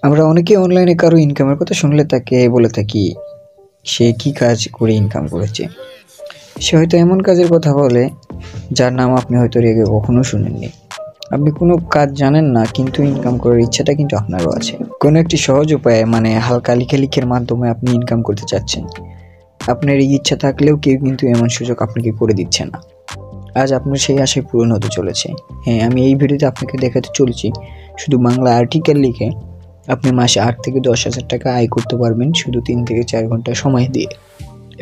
আমরা অনেকে অনলাইনে কারো ইনকামের কথা শুনলে তাকে বলে থাকি সে কি কাজ করে ইনকাম করেছে। সে হয়তো এমন কাজের কথা বলে যার নাম আপনি হয়তো আগে কখনো শুনেননি। আপনি কোনো কাজ জানেন না, কিন্তু ইনকাম করার ইচ্ছাটা কিন্তু আপনারও আছে। কোনো একটি সহজ উপায়ে মানে হালকা লেখালেখির মাধ্যমে আপনি ইনকাম করতে চাচ্ছেন। আপনার এই ইচ্ছা থাকলেও কেউ কিন্তু এমন সুযোগ আপনাকে করে দিচ্ছে না। আজ আপনার সেই আশায় পূরণ হতে চলেছে। হ্যাঁ, আমি এই ভিডিওতে আপনাকে দেখাতে চলেছি শুধু বাংলা আর্টিকেল লিখে আপনি মাসে 8 থেকে 10,000 টাকা আয় করতে পারবেন শুধু 3 থেকে 4 ঘন্টা সময় দিয়ে।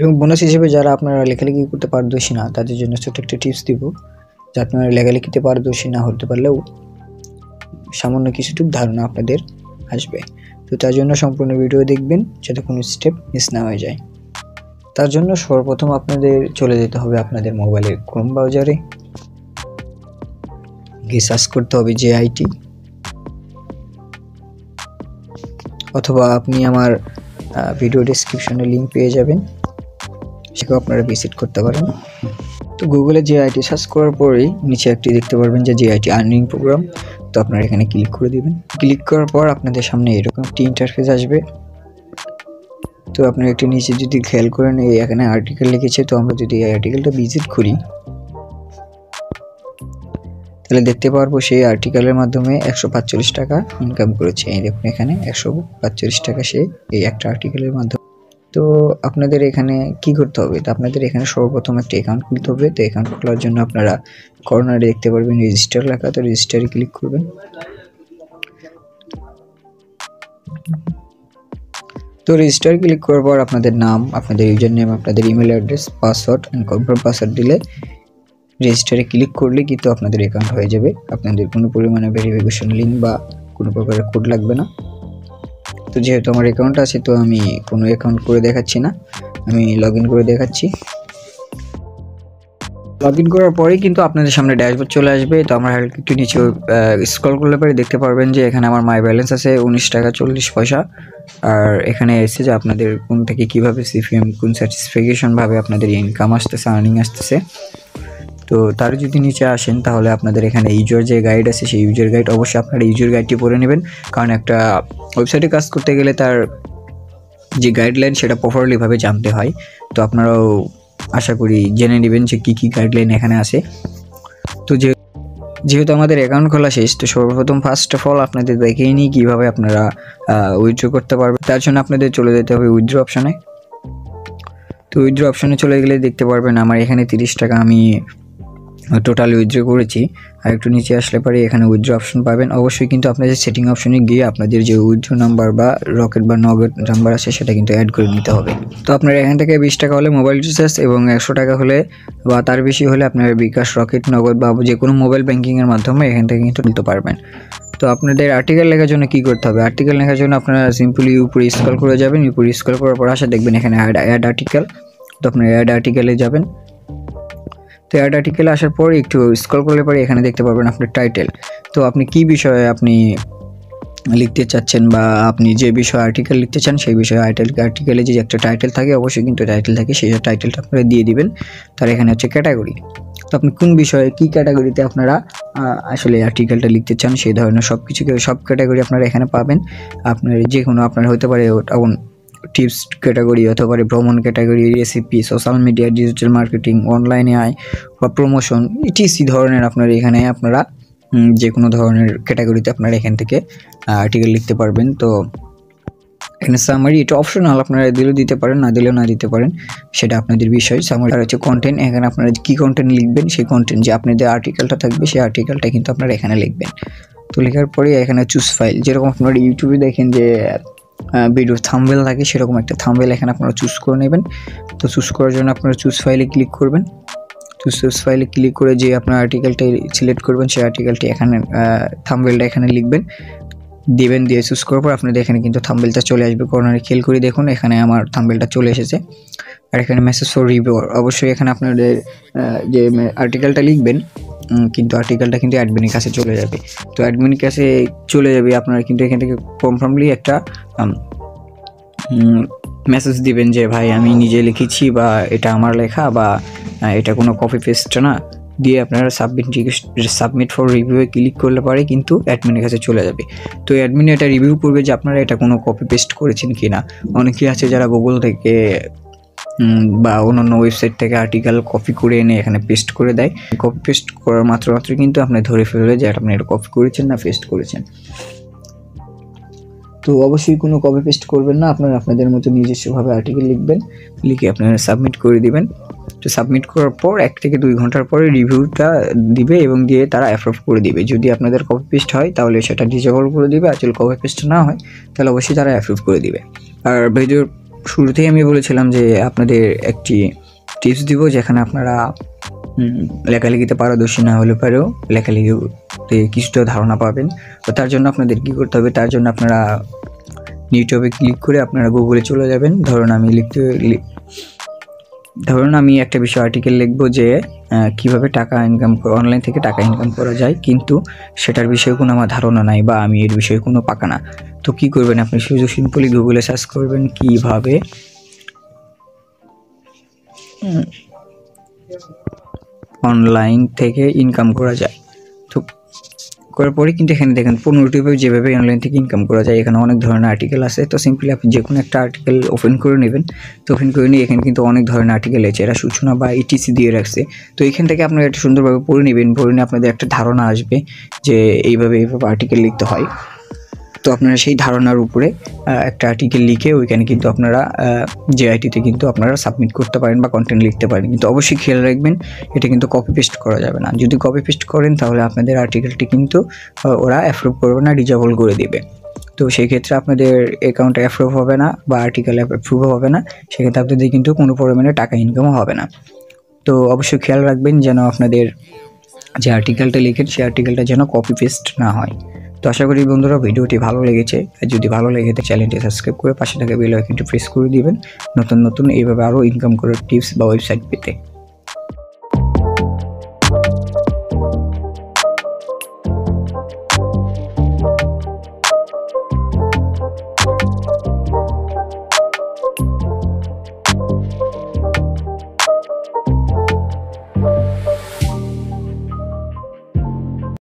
এবং বোনাস হিসেবে যারা আপনারা লেখালেখি করতে পারদর্শী না তাদের জন্য ছোট একটা টিপস দিব, যা আপনারা লেখালেখিতে পারদর্শী না হতে পারলেও সামান্য কিছুটুকু ধারণা আপনাদের আসবে। তো তার জন্য সম্পূর্ণ ভিডিও দেখবেন যাতে কোনো স্টেপ মিস না হয়ে যায়। তার জন্য সর্বপ্রথম আপনাদের চলে যেতে হবে আপনাদের মোবাইলের ক্রোম ব্রাউজারে, গিয়ে সার্চ করতে হবে JIT, অথবা আপনি আমার ভিডিও ডেসক্রিপশনে লিঙ্ক পেয়ে যাবেন, সেখানে আপনারা ভিজিট করতে পারেন। তো গুগলে JIT সার্চ করার পরেই নিচে একটি দেখতে পারবেন যে JIT আর্নিং প্রোগ্রাম। তো আপনারা এখানে ক্লিক করে দিবেন। ক্লিক করার পর আপনাদের সামনে এরকম একটি ইন্টারফেস আসবে। তো আপনারা একটু নিচে যদি খেয়াল করেন এখানে আর্টিকেল লিখেছে। তো আমরা যদি এই আর্টিকেলটা ভিজিট করি তাহলে দেখতে পারবো সেই আর্টিকেলের মাধ্যমে 145 টাকা ইনকাম করেছে। এই দেখুন এখানে 145 টাকা সে এই একটা আর্টিকেলের মাধ্যমে। তো আপনাদের এখানে কি করতে হবে? তো আপনাদের এখানে সর্বপ্রথম একটা অ্যাকাউন্ট খুলতে হবে। তো অ্যাকাউন্ট খোলার জন্য আপনারা কর্নারে দেখতে পারবেন রেজিস্টার লেখা। তো রেজিস্টারে ক্লিক করবেন। তো রেজিস্টার ক্লিক করার পর আপনাদের নাম, আপনাদের ইউজার নেম, আপনাদের email address, password and confirm password দিলে রেজিস্টারে ক্লিক করলে কিন্তু আপনাদের অ্যাকাউন্ট হয়ে যাবে। আপনাদের কোনো পরিমাণে ভেরিফিকেশন লিঙ্ক বা কোনো প্রকারের কোড লাগবে না। তো যেহেতু আমার অ্যাকাউন্ট আছে তো আমি কোনো অ্যাকাউন্ট করে দেখাচ্ছি না, আমি লগইন করে দেখাচ্ছি। লগইন করার পরেই কিন্তু আপনাদের সামনে ড্যাশবোর্ড চলে আসবে। তো আমরা একটু নিচে স্ক্রল করলে পরে দেখতে পারবেন যে এখানে আমার মাই ব্যালেন্স আছে 19 টাকা 40 পয়সা। আর এখানে এসে যে আপনাদের কোন থেকে কীভাবে CPM কোন সার্টিফিকেশনভাবে আপনাদের ইনকাম আসতেছে, আর্নিং আসতেছে। তো তার যদি নিচে আসেন তাহলে আপনাদের এখানে ইউজার যে গাইড আছে সেই ইউজার গাইড অবশ্যই আপনারা ইউজার গাইডটি পড়ে নেবেন, কারণ একটা ওয়েবসাইটে কাজ করতে গেলে তার যে গাইডলাইন সেটা প্রপারলিভাবে জানতে হয়। তো আপনারাও আশা করি জেনে নেবেন যে কী কী গাইডলাইন এখানে আছে। তো যেহেতু আমাদের অ্যাকাউন্ট খোলা শেষ, তো সর্বপ্রথম ফার্স্ট অফ অল আপনাদের দেখেই নিই কীভাবে আপনারা উইথড্র করতে পারবেন। তার জন্য আপনাদের চলে যেতে হবে উইথড্র অপশানে। তো উইথড্র অপশানে চলে গেলে দেখতে পারবেন আমার এখানে 30 টাকা আমি টোটাল উইথড্র করেছি। আর একটু নিচে আসলে পরে এখানে উইথড্র অপশন পাবেন। অবশ্যই কিন্তু আপনাদের সেটিং অপশনে গিয়ে আপনাদের যে উইথড্র নাম্বার বা রকেট বা নগদ নাম্বার আছে সেটা কিন্তু অ্যাড করে নিতে হবে। তো আপনারা এখান থেকে 20 টাকা হলে মোবাইল রিচার্জ এবং 100 টাকা হলে বা তার বেশি হলে আপনারা বিকাশ, রকেট, নগদ বা যে কোনো মোবাইল ব্যাঙ্কিংয়ের মাধ্যমে এখান থেকে কিন্তু নিতে পারবেন। তো আপনাদের আর্টিকেল লেখার জন্য কি করতে হবে? আর্টিকেল লেখার জন্য আপনারা সিম্পলি উপরে স্ক্রল করে যাবেন। উপরে স্ক্রল করার পর আসা দেখবেন এখানে অ্যাড আর্টিকেল। তো আপনারা অ্যাড আর্টিকেলে যাবেন। তো অ্যাড আর্টিকেলে আসার পর একটু স্ক্রল করলে পরে এখানে দেখতে পারবেন আপনার টাইটেল। তো আপনি কি বিষয়ে আপনি লিখতে চাচ্ছেন বা আপনি যে বিষয়ে আর্টিকেল লিখতে চান সেই বিষয়ে আর্টিকেলে যে একটা টাইটেল থাকে অবশ্যই কিন্তু টাইটেল থাকে, সেই টাইটেলটা আপনারা দিয়ে দিবেন। তার এখানে হচ্ছে ক্যাটাগরি। তো আপনি কোন বিষয়ে কী ক্যাটাগরিতে আপনারা আসলে আর্টিকেলটা লিখতে চান সেই ধরনের সব ক্যাটাগরি আপনারা এখানে পাবেন। আপনার যে কোনো আপনার হতে পারে টিপস ক্যাটাগরি, অথবা ভ্রমণ category, recipe, social media, digital marketing, অনলাইনে আয় বা প্রমোশন, ইটিসি ধরনের আপনার এখানে আপনারা যে কোনো ধরনের ক্যাটাগরিতে আপনারা এখান থেকে আর্টিকেল লিখতে পারবেন। তো এখানে সামারি এটা অপশনাল, আপনারা দিলেও দিতে পারেন, না দিলেও না দিতে পারেন, সেটা আপনাদের বিষয়। সামারি আর হচ্ছে কন্টেন্ট। এখানে আপনারা কী কন্টেন্ট লিখবেন সেই কন্টেন্ট যে আপনাদের আর্টিকেলটা থাকবে সেই আর্টিকেলটা কিন্তু আপনারা এখানে লিখবেন। তো লেখার পরে এখানে চুজ ফাইল, যেরকম আপনারা ইউটিউবে দেখেন যে ভিডিও থাম্বনেল থাকে সেরকম একটা থাম্বনেল এখানে আপনারা চুজ করে নেবেন। তো চুজ করার জন্য আপনারা চুজ ফাইলে ক্লিক করবেন। চুজ ফাইলে ক্লিক করে যে আপনার আর্টিকেলটা সিলেক্ট করবেন সেই আর্টিকেলটি এখানে থাম্বনেলটা এখানে লিখবেন, দিবেন। দিয়ে চুজ করার পর আপনাদের এখানে কিন্তু থাম্বনেলটা চলে আসবে। কর্নারে খেয়াল করে দেখুন এখানে আমার থাম্বনেলটা চলে এসেছে। আর এখানে মেসেজ ফর রিভিউ, অবশ্যই এখানে আপনাদের যে আর্টিকেলটা লিখবেন কিন্তু আর্টিকেলটা কিন্তু অ্যাডমিনের কাছে চলে যাবে। তো অ্যাডমিনের কাছে চলে যাবে, আপনারা কিন্তু এখান থেকে কনফার্মলি একটা মেসেজ দিবেন যে ভাই আমি নিজে লিখেছি বা এটা আমার লেখা বা এটা কোনো কপি পেস্ট না, দিয়ে আপনারা সাবমিট ফর রিভিউয়ে ক্লিক করলে পরে কিন্তু অ্যাডমিনের কাছে চলে যাবে। তো অ্যাডমিন এটা রিভিউ করবে যে আপনারা এটা কোনো কপি পেস্ট করেছেন কি না। অনেকেই আছে যারা গুগল থেকে বা অন্যান্য ওয়েবসাইট থেকে আর্টিকেল কপি করে এনে এখানে পেস্ট করে দেয়। কপি পেস্ট করার মাত্র কিন্তু আপনি ধরে ফেলবে যে আপনি এটা কপি করেছেন না পেস্ট করেছেন। তো অবশ্যই কোনো কপি পেস্ট করবেন না, আপনারা আপনাদের মতো নিজস্বভাবে আর্টিকেল লিখবেন, লিখে আপনারা সাবমিট করে দিবেন। তো সাবমিট করার পর 1 থেকে 2 ঘন্টার পরে রিভিউটা দিবে এবং দিয়ে তারা অ্যাপ্রুভ করে দিবে। যদি আপনাদের কপি পেস্ট হয় তাহলে সেটা ডিসেবল করে দিবে, আর যদি কপি পেস্ট না হয় তাহলে অবশ্যই তারা অ্যাপ্রুভ করে দিবে। আর ভিডিওর শুরুতেই আমি বলেছিলাম যে আপনাদের একটি টিপস দিব, যেখানে আপনারা লেখালেখিতে পারদর্শী না হলে পারেও লেখালেখিতে কিছুটা ধারণা পাবেন। তো তার জন্য আপনাদের কী করতে হবে, তার জন্য আপনারা ইউটিউবে ক্লিক করে আপনারা গুগলে চলে যাবেন। ধরুন আমি একটা বিষয় আর্টিকেল লিখব যে কীভাবে টাকা ইনকাম অনলাইন থেকে টাকা ইনকাম করা যায়, কিন্তু সেটার বিষয়ে কোনো আমার ধারণা নাই বা আমি এর বিষয়ে কোনো পাকা না। তো কী করবেন, আপনি শুধু সিম্পলি গুগলে সার্চ করবেন কীভাবে অনলাইন থেকে ইনকাম করা যায়। তো করার পরে কিন্তু এখানে দেখেন 15টি যেভাবে অনলাইন থেকে ইনকাম করা যায়, এখানে অনেক ধরনের আর্টিকেল আছে। তো সিম্পলি আপনি যে কোনো একটা আর্টিকেল ওপেন করে নেবেন। তো ওপেন করে নিয়ে এখানে কিন্তু অনেক ধরনের আর্টিকেল আছে, এরা সূচনা বা ইটিসি দিয়ে রাখছে। তো এখান থেকে আপনারা একটা সুন্দরভাবে পড়ে নেবেন, পড়ে নিয়ে আপনাদের একটা ধারণা আসবে যে এইভাবে আর্টিকেল লিখতে হয়। তো আপনারা সেই ধারণার উপরে একটা আর্টিকেল লিখে ওইখানে কিন্তু আপনারা জেআইটিতে কিন্তু আপনারা সাবমিট করতে পারেন বা কন্টেন্ট লিখতে পারেন। কিন্তু অবশ্যই খেয়াল রাখবেন এটা কিন্তু কপি পেস্ট করা যাবে না। যদি কপি পেস্ট করেন তাহলে আপনাদের আর্টিকেলটি কিন্তু ওরা অ্যাপ্রুভ করবে না, ডিসেবল করে দেবে। তো সেই ক্ষেত্রে আপনাদের অ্যাকাউন্টে অ্যাপ্রুভ হবে না বা আর্টিকেল অ্যাপ্রুভ হবে না, সেক্ষেত্রে আপনাদের কিন্তু কোনো পরিমাণে টাকা ইনকামও হবে না। তো অবশ্যই খেয়াল রাখবেন যেন আপনাদের যে আর্টিকেলটা লিখেন সেই আর্টিকেলটা যেন কপি পেস্ট না হয়। তো আশা করি বন্ধুরা ভিডিওটি ভালো লেগেছে। যদি ভালো লেগে থাকে চ্যানেলটি সাবস্ক্রাইব করে পাশে থাকা বেল আইকনটি প্রেস করে দিবেন নতুন এইভাবে আরও ইনকাম করার টিপস বা ওয়েবসাইট পেতে।